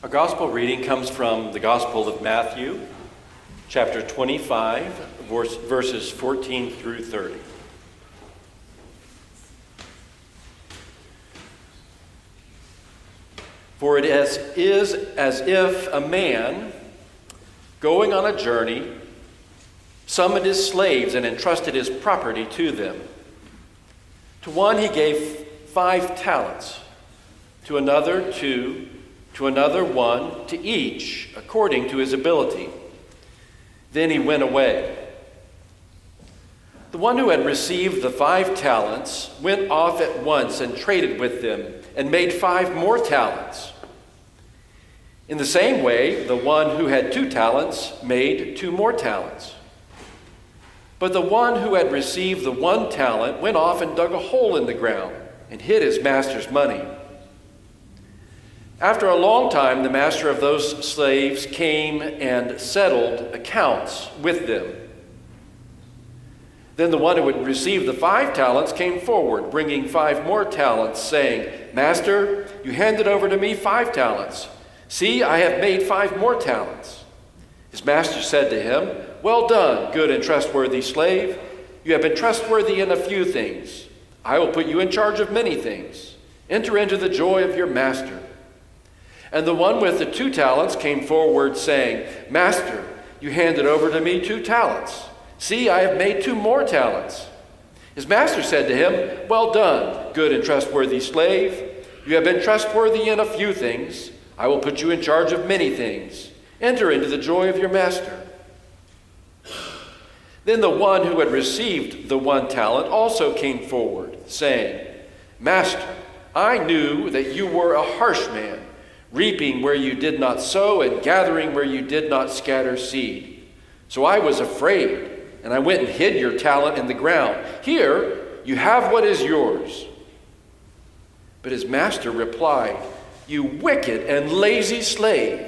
Our gospel reading comes from the Gospel of Matthew, chapter 25, verses 14 through 30. For it is as if a man going on a journey summoned his slaves and entrusted his property to them. To one he gave 5 talents, to another 2, to another 1, to each according to his ability. Then he went away. The one who had received the 5 talents went off at once and traded with them and made 5 more talents. In the same way, the one who had 2 talents made 2 more talents. But the one who had received the 1 talent went off and dug a hole in the ground and hid his master's money. After a long time, the master of those slaves came and settled accounts with them. Then the one who had received the 5 talents came forward, bringing 5 more talents, saying, "Master, you handed over to me 5 talents. See, I have made 5 more talents." His master said to him, "Well done, good and trustworthy slave. You have been trustworthy in a few things. I will put you in charge of many things. Enter into the joy of your master." And the one with the 2 talents came forward, saying, "Master, you handed over to me 2 talents. See, I have made 2 more talents." His master said to him, "Well done, good and trustworthy slave. You have been trustworthy in a few things. I will put you in charge of many things. Enter into the joy of your master." Then the one who had received the 1 talent also came forward, saying, "Master, I knew that you were a harsh man, reaping where you did not sow and gathering where you did not scatter seed. So I was afraid, and I went and hid your talent in the ground. Here, you have what is yours." But his master replied, "You wicked and lazy slave.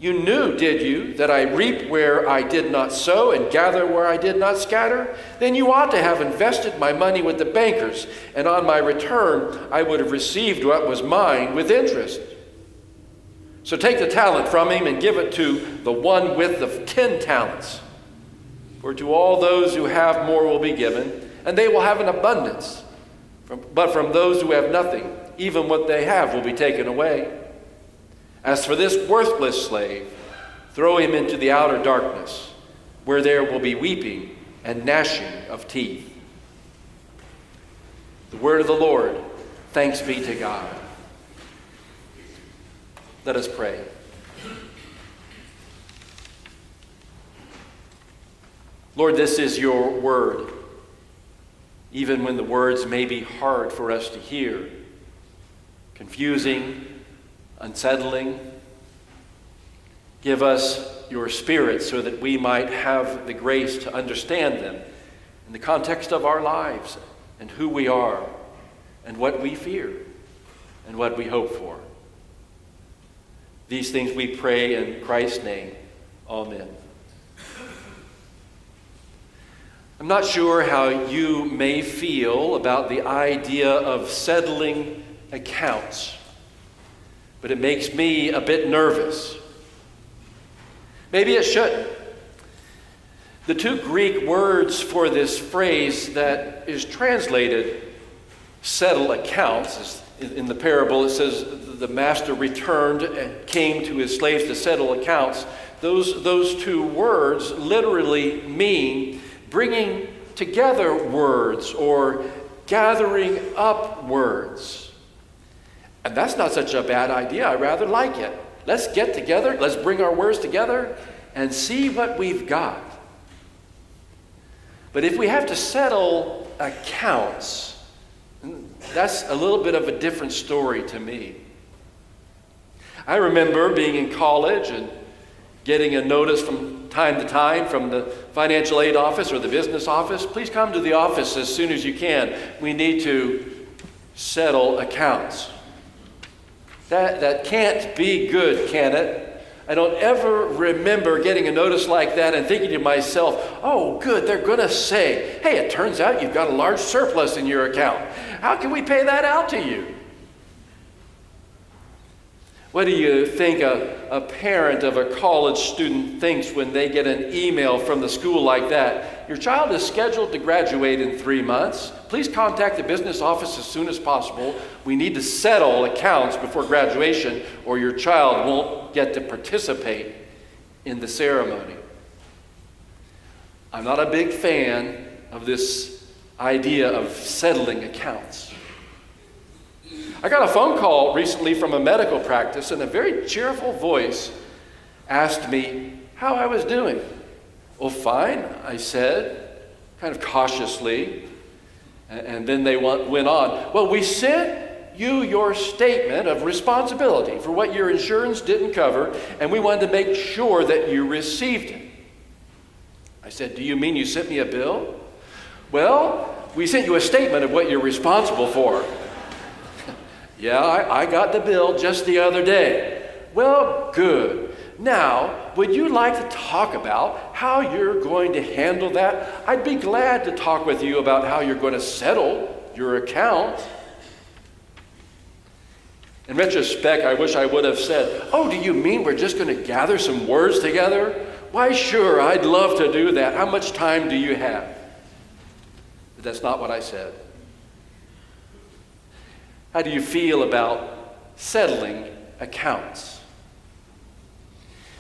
You knew, did you, that I reap where I did not sow and gather where I did not scatter? Then you ought to have invested my money with the bankers, and on my return I would have received what was mine with interest. So take the talent from him and give it to the one with the 10 talents. For to all those who have more will be given, and they will have an abundance. But from those who have nothing, even what they have will be taken away. As for this worthless slave, throw him into the outer darkness, where there will be weeping and gnashing of teeth." The word of the Lord. Thanks be to God. Let us pray. Lord, this is your word, even when the words may be hard for us to hear, confusing, unsettling. Give us your Spirit so that we might have the grace to understand them in the context of our lives and who we are and what we fear and what we hope for. These things we pray in Christ's name. Amen. I'm not sure how you may feel about the idea of settling accounts, but it makes me a bit nervous. Maybe it shouldn't. The 2 Greek words for this phrase that is translated settle accounts, in the parable it says the master returned and came to his slaves to settle accounts. Those 2 words literally mean bringing together words or gathering up words. And that's not such a bad idea. I rather like it. Let's get together, let's bring our words together and see what we've got. But if we have to settle accounts, that's a little bit of a different story to me. I remember being in college and getting a notice from time to time from the financial aid office or the business office, "Please come to the office as soon as you can. We need to settle accounts." That can't be good, can it? I don't ever remember getting a notice like that and thinking to myself, "Oh, good, they're going to say, hey, it turns out you've got a large surplus in your account. How can we pay that out to you?" What do you think a parent of a college student thinks when they get an email from the school like that? Your child is scheduled to graduate in 3 months. Please contact the business office as soon as possible. We need to settle accounts before graduation, or your child won't get to participate in the ceremony. I'm not a big fan of this idea of settling accounts. I got a phone call recently from a medical practice, and a very cheerful voice asked me how I was doing. Well, fine, I said, kind of cautiously. And then they went on. Well, we sent you your statement of responsibility for what your insurance didn't cover, and we wanted to make sure that you received it. I said, do you mean you sent me a bill? Well, we sent you a statement of what you're responsible for. Yeah, I got the bill just the other day. Well, good. Now, would you like to talk about how you're going to handle that? I'd be glad to talk with you about how you're going to settle your account. In retrospect, I wish I would have said, oh, do you mean we're just going to gather some words together? Why, sure, I'd love to do that. How much time do you have? But that's not what I said. How do you feel about settling accounts?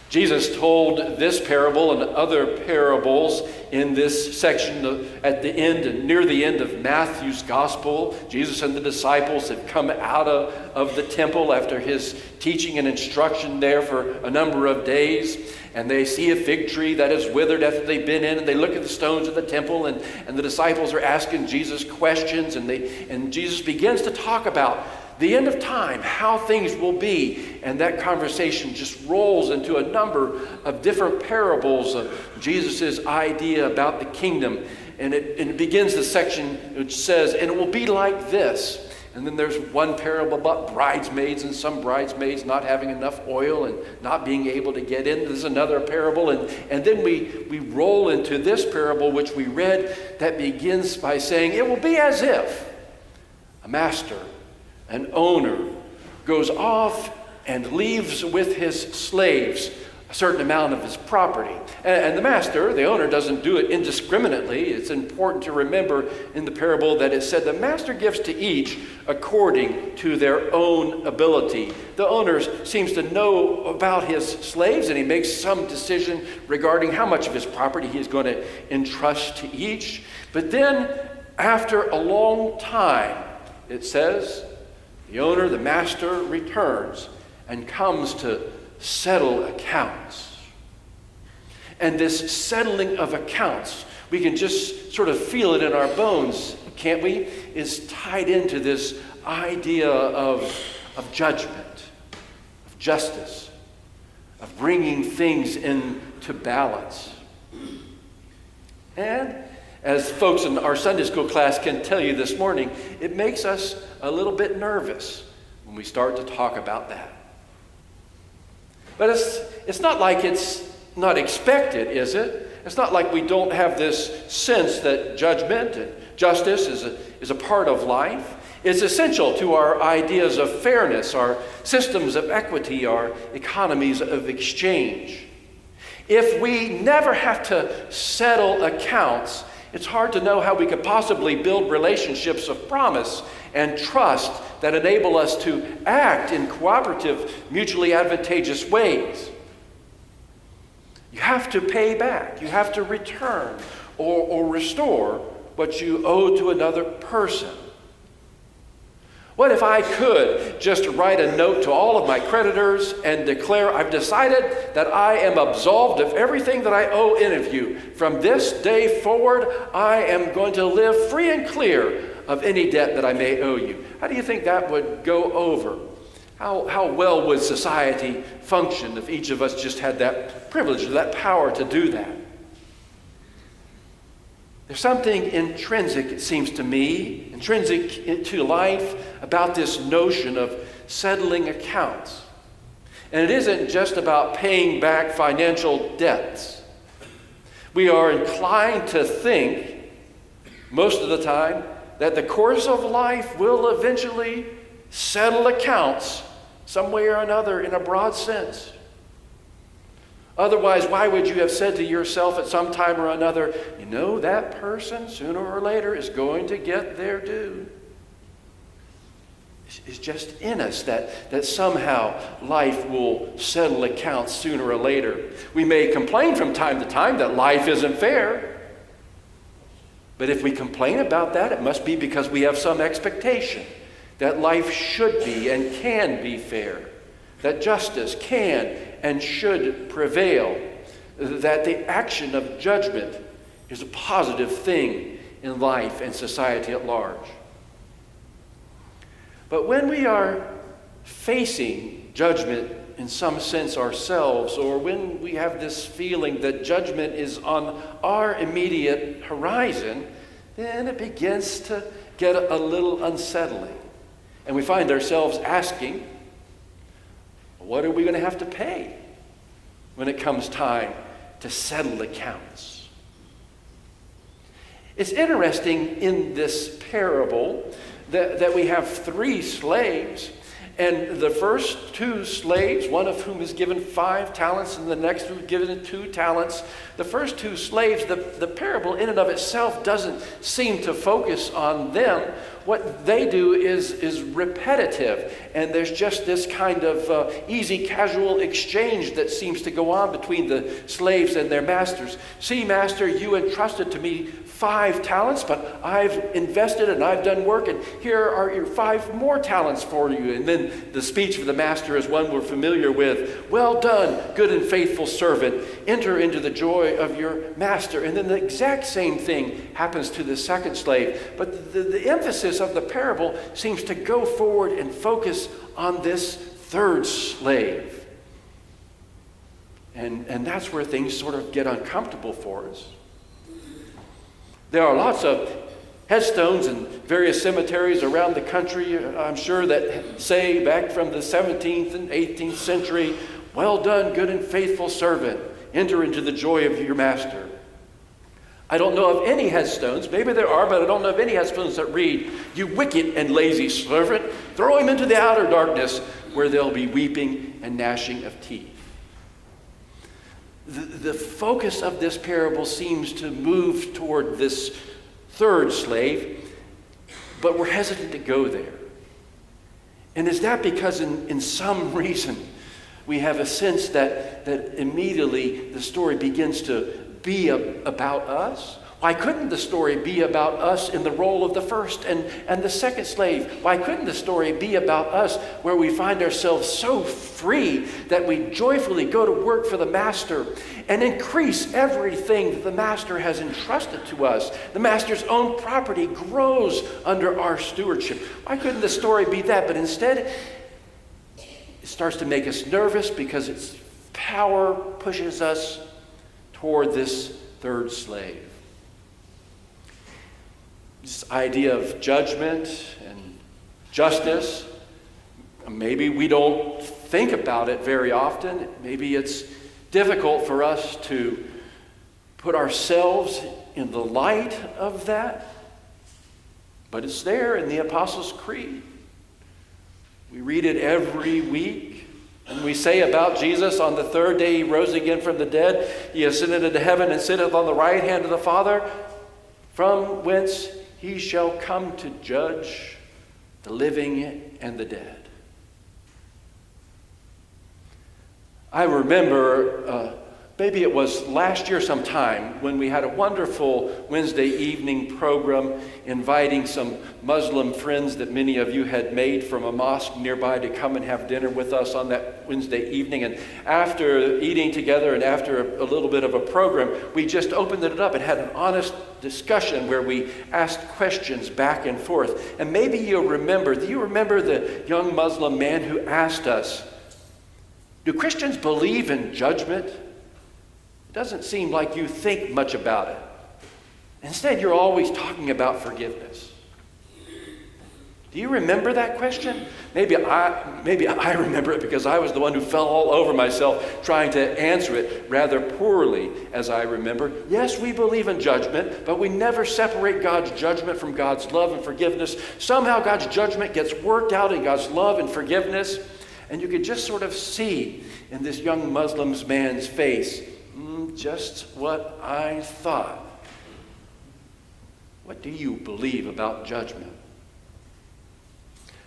Jesus told this parable and other parables in this section at the end and near the end of Matthew's gospel. Jesus and the disciples have come out of the temple after his teaching and instruction there for a number of days. And they see a fig tree that is withered after they've been in, and they look at the stones of the temple, and the disciples are asking Jesus questions, and Jesus begins to talk about the end of time, how things will be. And that conversation just rolls into a number of different parables of Jesus' idea about the kingdom. And it begins the section which says, and it will be like this. And then there's one parable about bridesmaids and some bridesmaids not having enough oil and not being able to get in. There's another parable. And then we roll into this parable which we read that begins by saying, it will be as if a master, an owner, goes off and leaves with his slaves a certain amount of his property. And the master, the owner, doesn't do it indiscriminately. It's important to remember in the parable that it said the master gives to each according to their own ability. The owner seems to know about his slaves, and he makes some decision regarding how much of his property he is going to entrust to each. But then, after a long time, it says, the owner, the master, returns and comes to settle accounts. And this settling of accounts, we can just sort of feel it in our bones, can't we? Is tied into this idea of judgment, of justice, of bringing things into balance. And as folks in our Sunday school class can tell you this morning, it makes us a little bit nervous when we start to talk about that. But it's not like it's not expected, is it? It's not like we don't have this sense that judgment and justice is a part of life. It's essential to our ideas of fairness, our systems of equity, our economies of exchange. If we never have to settle accounts, it's hard to know how we could possibly build relationships of promise and trust that enable us to act in cooperative, mutually advantageous ways. You have to pay back. You have to return or restore what you owe to another person. What if I could just write a note to all of my creditors and declare, I've decided that I am absolved of everything that I owe any of you. From this day forward, I am going to live free and clear of any debt that I may owe you. How do you think that would go over? How well would society function if each of us just had that privilege or that power to do that? There's something intrinsic, it seems to me, intrinsic to life about this notion of settling accounts. And it isn't just about paying back financial debts. We are inclined to think, most of the time, that the course of life will eventually settle accounts some way or another, in a broad sense. Otherwise, why would you have said to yourself at some time or another, you know, that person sooner or later is going to get their due? It's just in us that somehow life will settle accounts sooner or later. We may complain from time to time that life isn't fair. But if we complain about that, it must be because we have some expectation that life should be and can be fair, that justice can and should prevail, that the action of judgment is a positive thing in life and society at large. But when we are facing judgment in some sense ourselves, or when we have this feeling that judgment is on our immediate horizon, then it begins to get a little unsettling. And we find ourselves asking, what are we going to have to pay when it comes time to settle accounts? It's interesting in this parable that we have 3 slaves, and the first 2 slaves, one of whom is given 5 talents and the next who is given 2 talents. The first 2 slaves, the parable in and of itself doesn't seem to focus on them. What they do is repetitive, and there's just this kind of easy, casual exchange that seems to go on between the slaves and their masters. See, master, you entrusted to me 5 talents, but I've invested and I've done work, and here are your 5 more talents for you. And then the speech of the master is one we're familiar with. Well done, good and faithful servant. Enter into the joy of your master. And then the exact same thing happens to the second slave. But the emphasis of the parable seems to go forward and focus on this third slave. And that's where things sort of get uncomfortable for us. There are lots of headstones in various cemeteries around the country, I'm sure, that say back from the 17th and 18th century, well done, good and faithful servant. Enter into the joy of your master. I don't know of any headstones, maybe there are, but I don't know of any headstones that read, you wicked and lazy servant, throw him into the outer darkness where there'll be weeping and gnashing of teeth. The focus of this parable seems to move toward this third slave, but we're hesitant to go there. And is that because in some reason we have a sense that immediately the story begins to be about us? Why couldn't the story be about us in the role of the first and the second slave? Why couldn't the story be about us where we find ourselves so free that we joyfully go to work for the master and increase everything that the master has entrusted to us? The master's own property grows under our stewardship. Why couldn't the story be that? But instead, it starts to make us nervous because its power pushes us toward this third slave. This idea of judgment and justice, maybe we don't think about it very often. Maybe it's difficult for us to put ourselves in the light of that. But it's there in the Apostles' Creed. We read it every week. And we say about Jesus, on the third day he rose again from the dead. He ascended into heaven and sitteth on the right hand of the Father, from whence he shall come to judge the living and the dead. I remember, maybe it was last year sometime, when we had a wonderful Wednesday evening program inviting some Muslim friends that many of you had made from a mosque nearby to come and have dinner with us on that Wednesday evening. And after eating together and after a little bit of a program, we just opened it up and had an honest discussion where we asked questions back and forth. And maybe do you remember the young Muslim man who asked us, do Christians believe in judgment? It doesn't seem like you think much about it. Instead, you're always talking about forgiveness. Do you remember that question? Maybe I remember it because I was the one who fell all over myself trying to answer it rather poorly, as I remember. Yes, we believe in judgment, but we never separate God's judgment from God's love and forgiveness. Somehow God's judgment gets worked out in God's love and forgiveness. And you could just sort of see in this young Muslim man's face, just what I thought. What do you believe about judgment?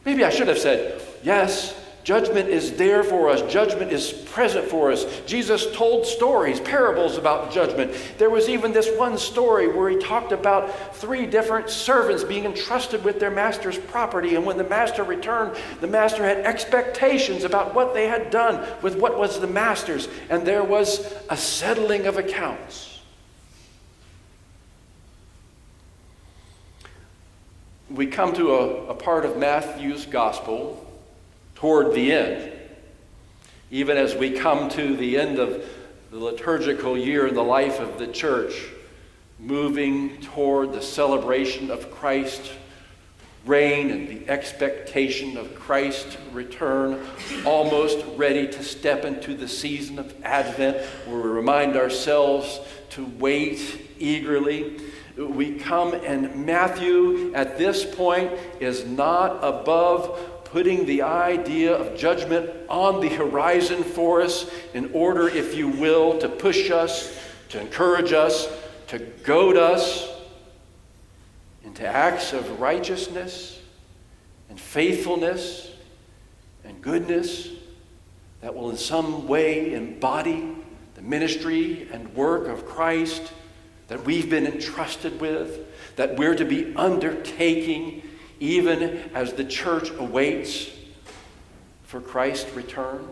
Maybe I should have said, yes, judgment is there for us. Judgment is present for us. Jesus told stories, parables about judgment. There was even this one story where he talked about 3 different servants being entrusted with their master's property. And when the master returned, the master had expectations about what they had done with what was the master's. And there was a settling of accounts. We come to a part of Matthew's gospel toward the end. Even as we come to the end of the liturgical year in the life of the church, moving toward the celebration of Christ's reign and the expectation of Christ's return, almost ready to step into the season of Advent, where we remind ourselves to wait eagerly. We come, and Matthew at this point is not above putting the idea of judgment on the horizon for us in order, if you will, to push us, to encourage us, to goad us into acts of righteousness and faithfulness and goodness that will in some way embody the ministry and work of Christ that we've been entrusted with, that we're to be undertaking even as the church awaits for Christ's return.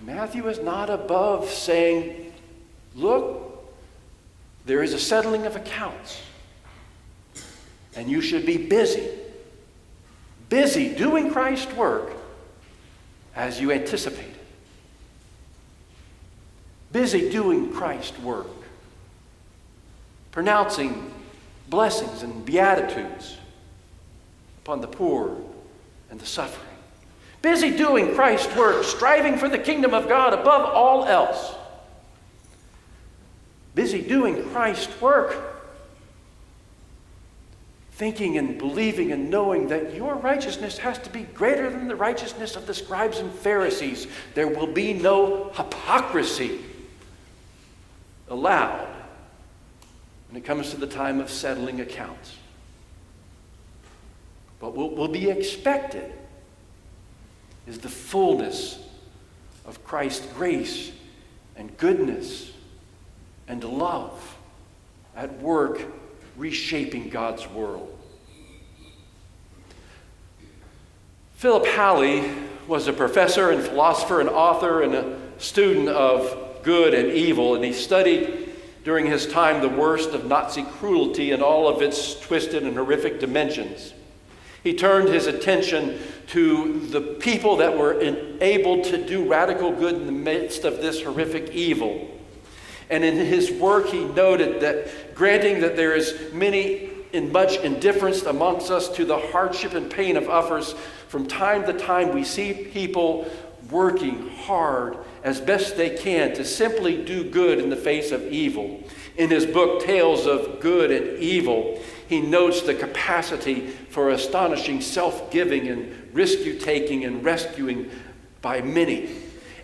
Matthew is not above saying, look, there is a settling of accounts, and you should be busy doing Christ's work as you anticipated. Busy doing Christ's work, pronouncing blessings and beatitudes upon the poor and the suffering. Busy doing Christ's work, striving for the kingdom of God above all else. Busy doing Christ's work, thinking and believing and knowing that your righteousness has to be greater than the righteousness of the scribes and Pharisees. There will be no hypocrisy allowed when it comes to the time of settling accounts. What will be expected is the fullness of Christ's grace and goodness and love at work reshaping God's world. Philip Halley was a professor and philosopher and author and a student of good and evil, and he studied during his time the worst of Nazi cruelty and all of its twisted and horrific dimensions. He turned his attention to the people that were able to do radical good in the midst of this horrific evil. And in his work, he noted that granting that there is much indifference amongst us to the hardship and pain of others, from time to time we see people working hard as best they can to simply do good in the face of evil. In his book, Tales of Good and Evil, he notes the capacity for astonishing self-giving and risk-taking and rescuing by many.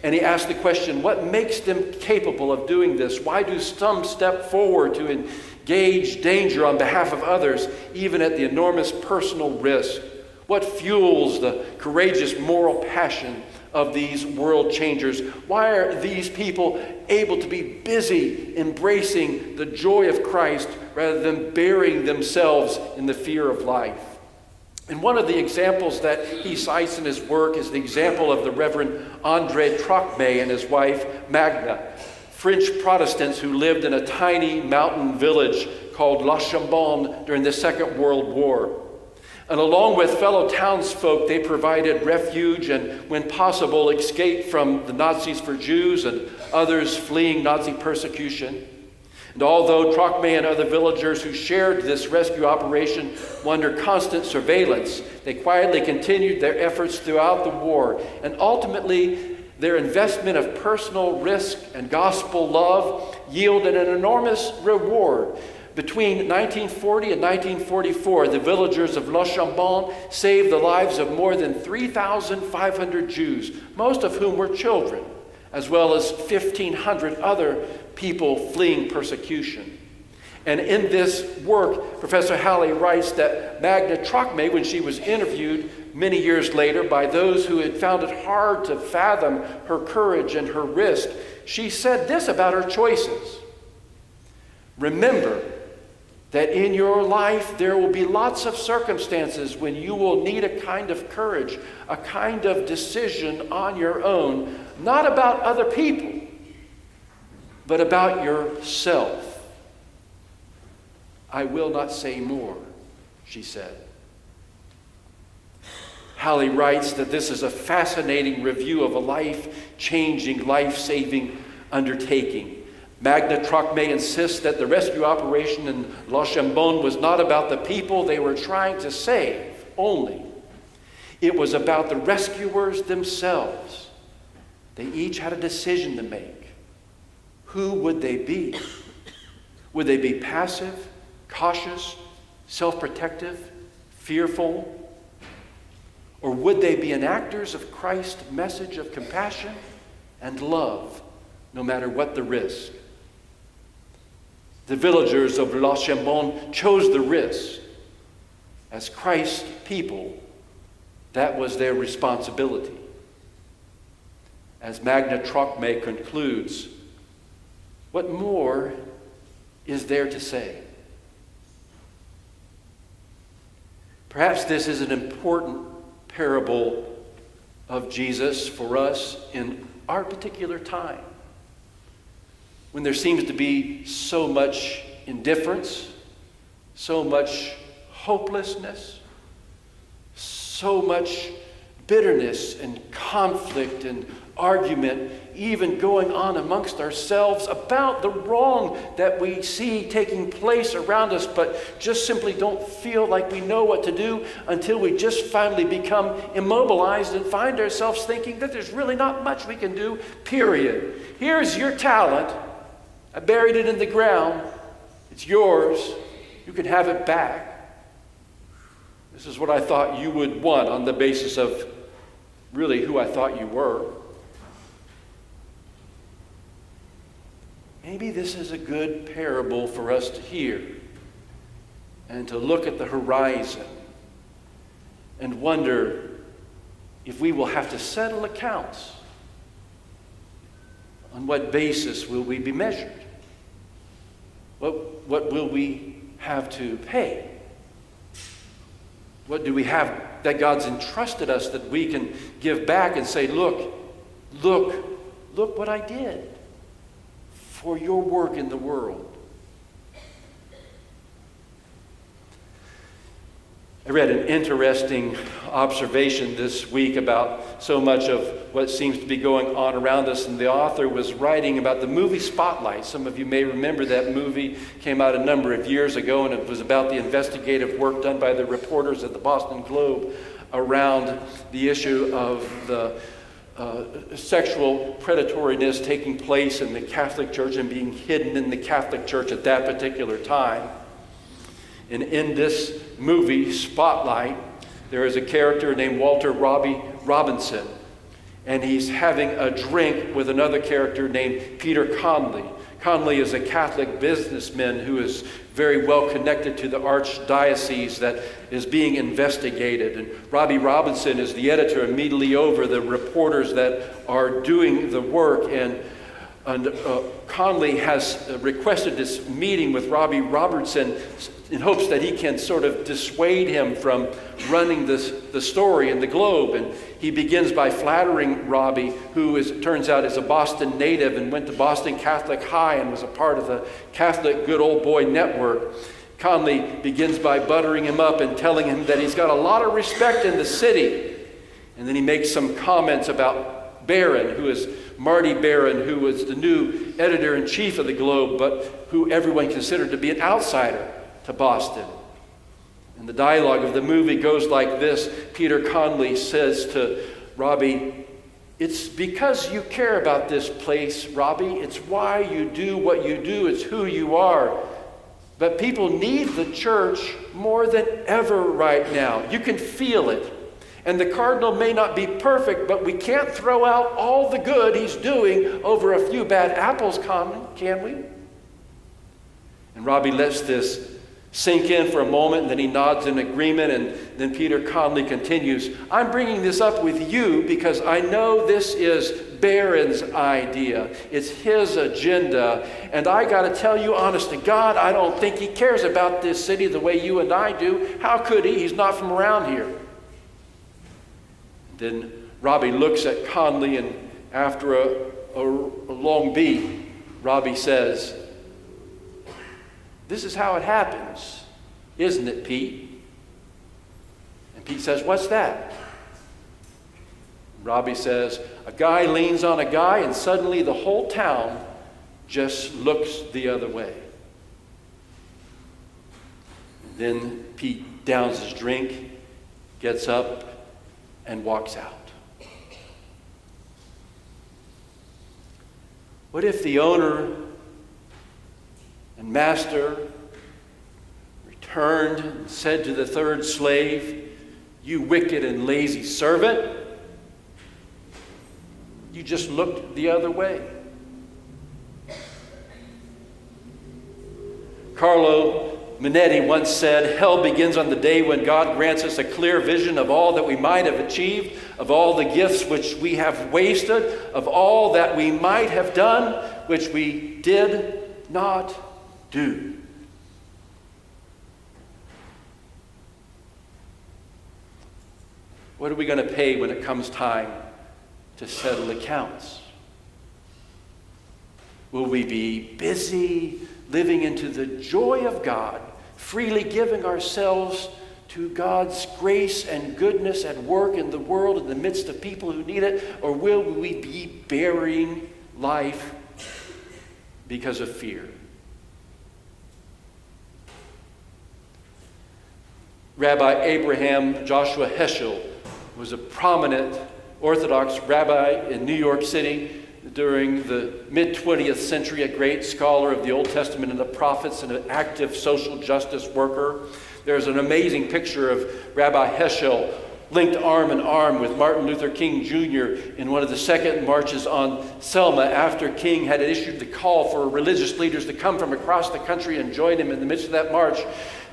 And he asked the question, what makes them capable of doing this? Why do some step forward to engage danger on behalf of others, even at the enormous personal risk? What fuels the courageous moral passion of these world changers? Why are these people able to be busy embracing the joy of Christ rather than burying themselves in the fear of life? And one of the examples that he cites in his work is the example of the Reverend André Trocmé and his wife Magna, French Protestants who lived in a tiny mountain village called La Chambonne during the Second World War. And along with fellow townsfolk, they provided refuge and, when possible, escape from the Nazis for Jews and others fleeing Nazi persecution. And although Trocmé and other villagers who shared this rescue operation were under constant surveillance, they quietly continued their efforts throughout the war. And ultimately, their investment of personal risk and gospel love yielded an enormous reward, Between 1940 and 1944, the villagers of Le Chambon saved the lives of more than 3,500 Jews, most of whom were children, as well as 1,500 other people fleeing persecution. And in this work, Professor Halley writes that Magna Trachme, when she was interviewed many years later by those who had found it hard to fathom her courage and her risk, she said this about her choices: remember that in your life there will be lots of circumstances when you will need a kind of courage, a kind of decision on your own, not about other people, but about yourself. I will not say more, she said. Halley writes that this is a fascinating review of a life-changing, life-saving undertaking. Magna Trachme insists that the rescue operation in Le Chambon was not about the people they were trying to save only. It was about the rescuers themselves. They each had a decision to make. Who would they be? Would they be passive, cautious, self-protective, fearful? Or would they be enactors of Christ's message of compassion and love, no matter what the risk? The villagers of Le Chambon chose the risk. As Christ's people, that was their responsibility. As Magna Trachme concludes, what more is there to say? Perhaps this is an important parable of Jesus for us in our particular time, when there seems to be so much indifference, so much hopelessness, so much bitterness and conflict and argument, even going on amongst ourselves about the wrong that we see taking place around us, but just simply don't feel like we know what to do until we just finally become immobilized and find ourselves thinking that there's really not much we can do, period. Here's your talent. I buried it in the ground. It's yours. You can have it back. This is what I thought you would want on the basis of really who I thought you were. Maybe this is a good parable for us to hear and to look at the horizon and wonder if we will have to settle accounts. On what basis will we be measured? What will we have to pay? What do we have that God's entrusted us that we can give back and say, look what I did for your work in the world? I read an interesting observation this week about so much of what seems to be going on around us, and the author was writing about the movie Spotlight. Some of you may remember that movie. Came out a number of years ago, and it was about the investigative work done by the reporters at the Boston Globe around the issue of the sexual predatoriness taking place in the Catholic Church and being hidden in the Catholic Church at that particular time. And in this movie, Spotlight, there is a character named Walter Robbie Robinson, and he's having a drink with another character named Peter Conley. Conley is a Catholic businessman who is very well connected to the archdiocese that is being investigated. And Robbie Robinson is the editor immediately over the reporters that are doing the work. And Conley has requested this meeting with Robbie Robertson in hopes that he can sort of dissuade him from running the story in the Globe. And he begins by flattering Robbie, who it turns out is a Boston native and went to Boston Catholic High and was a part of the Catholic Good Old Boy Network. Conley begins by buttering him up and telling him that he's got a lot of respect in the city. And then he makes some comments about Barron, who is Marty Barron, who was the new editor-in-chief of the Globe, but who everyone considered to be an outsider to Boston. And the dialogue of the movie goes like this. Peter Conley says to Robbie, "It's because you care about this place, Robbie. It's why you do what you do. It's who you are. But people need the church more than ever right now. You can feel it. And the cardinal may not be perfect, but we can't throw out all the good he's doing over a few bad apples, can we? And Robbie lets this sink in for a moment, and then he nods in agreement, and then Peter Conley continues, I'm bringing this up with you because I know this is Barron's idea. It's his agenda, and I got to tell you, honest to God, I don't think he cares about this city the way you and I do. How could he? He's not from around here. Then Robbie looks at Conley, and after a long beat, Robbie says, this is how it happens, isn't it, Pete? And Pete says, what's that? Robbie says, a guy leans on a guy, and suddenly the whole town just looks the other way. Then Pete downs his drink, gets up, and walks out. What if the owner and master returned and said to the third slave, you wicked and lazy servant, you just looked the other way? Carlo Minetti once said, hell begins on the day when God grants us a clear vision of all that we might have achieved, of all the gifts which we have wasted, of all that we might have done, which we did not do. What are we going to pay when it comes time to settle accounts? Will we be busy living into the joy of God, freely giving ourselves to God's grace and goodness at work in the world in the midst of people who need it? Or will we be burying life because of fear? Rabbi Abraham Joshua Heschel was a prominent Orthodox rabbi in New York City during the mid-20th century, a great scholar of the Old Testament and the prophets and an active social justice worker. There's an amazing picture of Rabbi Heschel linked arm in arm with Martin Luther King Jr. in one of the second marches on Selma after King had issued the call for religious leaders to come from across the country and join him in the midst of that march.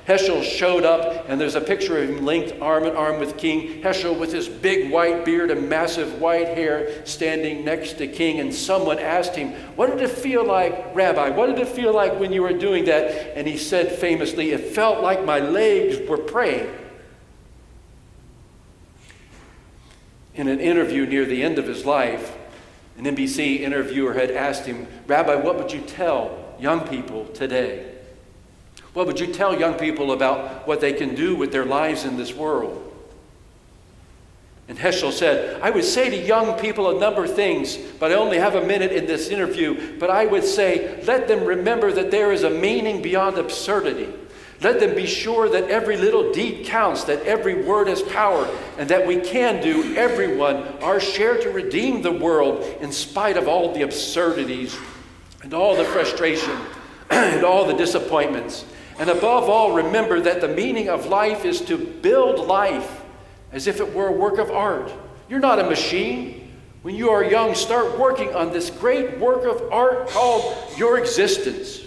Heschel showed up, and there's a picture of him linked arm in arm with King. Heschel with his big white beard and massive white hair standing next to King, and someone asked him, what did it feel like, Rabbi? What did it feel like when you were doing that? And he said famously, it felt like my legs were praying. In an interview near the end of his life, an NBC interviewer had asked him, Rabbi, what would you tell young people today? What would you tell young people about what they can do with their lives in this world? And Heschel said, I would say to young people a number of things, but I only have a minute in this interview. But I would say, let them remember that there is a meaning beyond absurdity. Let them be sure that every little deed counts, that every word has power, and that we can do, everyone, our share to redeem the world in spite of all the absurdities and all the frustration and all the disappointments. And above all, remember that the meaning of life is to build life as if it were a work of art. You're not a machine. When you are young, start working on this great work of art called your existence.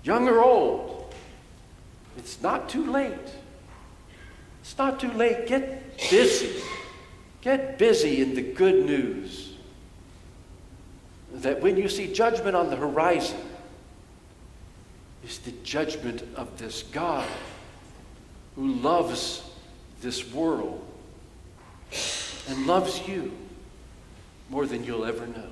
Young or old, it's not too late. It's not too late. Get busy. Get busy in the good news that when you see judgment on the horizon, it's the judgment of this God who loves this world and loves you more than you'll ever know.